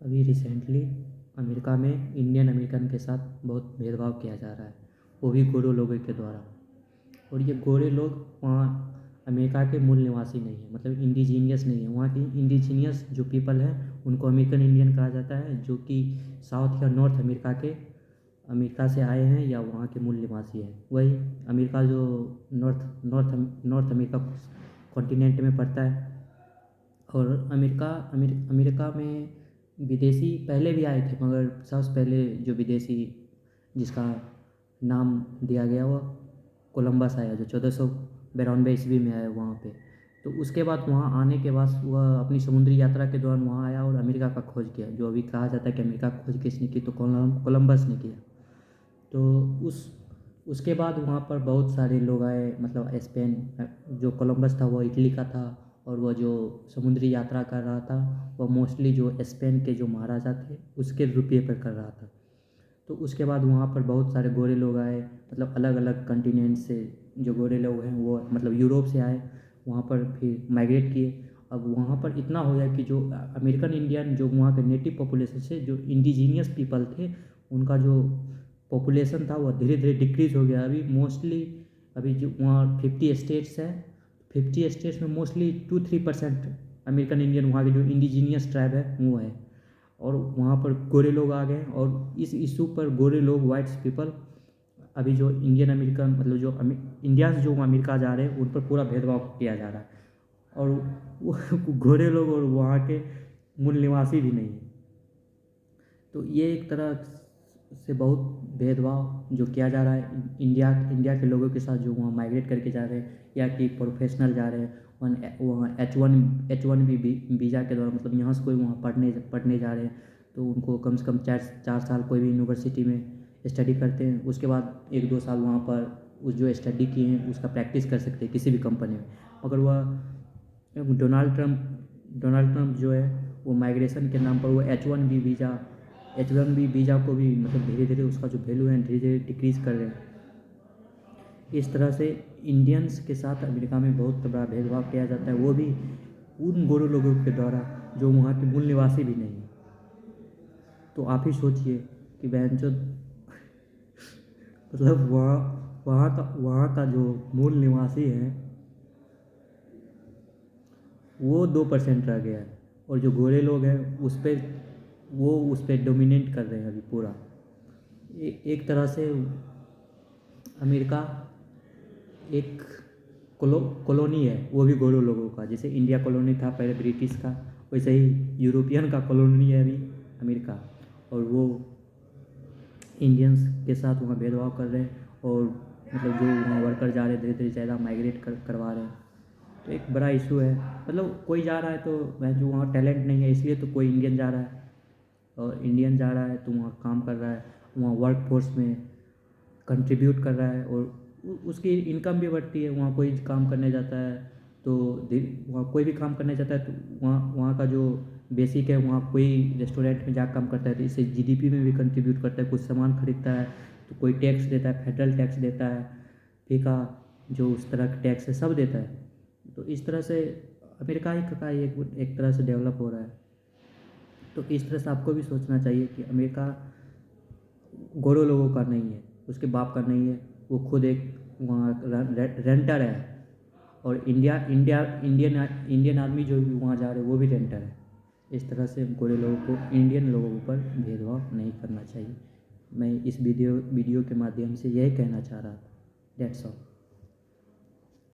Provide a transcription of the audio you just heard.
अभी recently America में Indian American के साथ बहुत भेदभाव किया जा रहा है, वो भी गोरे लोगों के द्वारा। और ये गोरे लोग वहाँ अमेरिका के मूल निवासी नहीं है, मतलब इंडिजीनियस नहीं है। वहाँ की इंडिजीनियस जो पीपल हैं उनको अमेरिकन इंडियन कहा जाता है, जो कि साउथ या नॉर्थ अमेरिका से आए हैं या वहाँ के मूल निवासी हैं। वही अमेरिका जो नॉर्थ अमेरिका कॉन्टिनेंट में पड़ता है। और अमेरिका में विदेशी पहले भी आए थे, मगर सबसे पहले जो विदेशी जिसका नाम दिया गया वह कोलंबस आया, जो 1492 ईस्वी में आया वहाँ पे। तो उसके बाद वहाँ आने के बाद वह अपनी समुद्री यात्रा के दौरान वहाँ आया और अमेरिका का खोज किया। जो अभी कहा जाता है कि अमेरिका का खोज किसने की, तो कोलंबस ने किया। तो उसके बाद वहाँ पर बहुत सारे लोग आए, मतलब स्पेन, जो कोलंबस था वो इटली का था, और वह जो समुद्री यात्रा कर रहा था वह मोस्टली जो स्पेन के जो महाराजा थे उसके रुपये पर कर रहा था। तो उसके बाद वहाँ पर बहुत सारे गोरे लोग आए, मतलब अलग अलग कंटिनेंट से जो गोरे लोग हैं वो मतलब यूरोप से आए, वहाँ पर फिर माइग्रेट किए। अब वहाँ पर इतना हो गया कि जो अमेरिकन इंडियन जो वहाँ के नेटिव पॉपुलेशन से जो इंडिजीनियस पीपल थे, उनका जो पॉपुलेशन था वह धीरे धीरे डिक्रीज़ हो गया। अभी मोस्टली अभी जो वहाँ 50 स्टेट्स है, 50 स्टेट्स में मोस्टली 2-3% अमेरिकन इंडियन वहाँ के जो इंडिजीनियस ट्राइब है वो है। और वहाँ पर गोरे लोग आ गए, और इस इशू पर गोरे लोग, वाइट्स पीपल, अभी जो इंडियन अमेरिकन मतलब जो इंडियंस जो अमेरिका जा रहे हैं उन पर पूरा भेदभाव किया जा रहा है। और वो गोरे लोग और वहाँ के मूल निवासी भी नहीं है। तो ये एक तरह से बहुत भेदभाव जो किया जा रहा है इंडिया के लोगों के साथ, जो वहाँ माइग्रेट करके जा रहे हैं या कि प्रोफेशनल जा रहे हैं वहाँ H1B वीज़ा के द्वारा, मतलब यहाँ से कोई वहाँ पढ़ने जा रहे हैं, तो उनको कम से कम 4 साल कोई भी यूनिवर्सिटी में स्टडी करते हैं। उसके बाद 1-2 साल वहाँ पर उस जो स्टडी किए हैं उसका प्रैक्टिस कर सकते हैं किसी भी कंपनी में। मगर वह डोनाल्ड ट्रंप जो है वो माइग्रेशन के नाम पर वो H1B वीज़ा को भी मतलब धीरे धीरे उसका जो वैल्यू है धीरे धीरे डिक्रीज़ कर रहे हैं। इस तरह से इंडियंस के साथ अमेरिका में बहुत बड़ा भेदभाव किया जाता है, वो भी उन गोरे लोगों के द्वारा जो वहाँ के मूल निवासी भी नहीं है। तो आप ही सोचिए कि बहनचोद मतलब वहाँ का जो मूल निवासी है वो 2% रह गया है, और जो गोरे लोग हैं उस पर डोमिनेट कर रहे हैं अभी पूरा। एक तरह से अमेरिका एक कॉलोनी है, वो भी गोरे लोगों का। जैसे इंडिया कॉलोनी था पहले ब्रिटिश का, वैसे ही यूरोपियन का कॉलोनी है अभी अमेरिका। और वो इंडियंस के साथ वहाँ भेदभाव कर रहे हैं, और मतलब जो वहाँ वर्कर जा रहे हैं धीरे धीरे ज़्यादा माइग्रेट करवा रहे हैं। तो एक बड़ा इशू है, मतलब कोई जा रहा है तो वह जो वहाँ टैलेंट नहीं है इसलिए तो कोई इंडियन जा रहा है, और इंडियन जा रहा है तो वहाँ काम कर रहा है, वहाँ वर्क फोर्स में कंट्रीब्यूट कर रहा है, और उसकी इनकम भी बढ़ती है। वहाँ कोई काम करने जाता है तो वहाँ कोई भी काम करने जाता है तो वहाँ का जो बेसिक है, वहाँ कोई रेस्टोरेंट में जाकर काम करता है तो इससे जीडीपी में भी कंट्रीब्यूट करता है। कुछ सामान खरीदता है तो कोई टैक्स देता है, फेडरल टैक्स देता है, फीका जो उस तरह का टैक्स है सब देता है। तो इस तरह से अमेरिका ही का एक तरह से डेवलप हो रहा है। तो इस तरह से आपको भी सोचना चाहिए कि अमेरिका गोरे लोगों का नहीं है, उसके बाप का नहीं है, वो खुद एक वहाँ रेंटर है। और इंडियन आदमी जो भी वहाँ जा रहे हैं वो भी रेंटर है। इस तरह से गोरे लोगों को इंडियन लोगों के ऊपर भेदभाव नहीं करना चाहिए। मैं इस वीडियो के माध्यम से यही कहना चाह रहा था। That's all.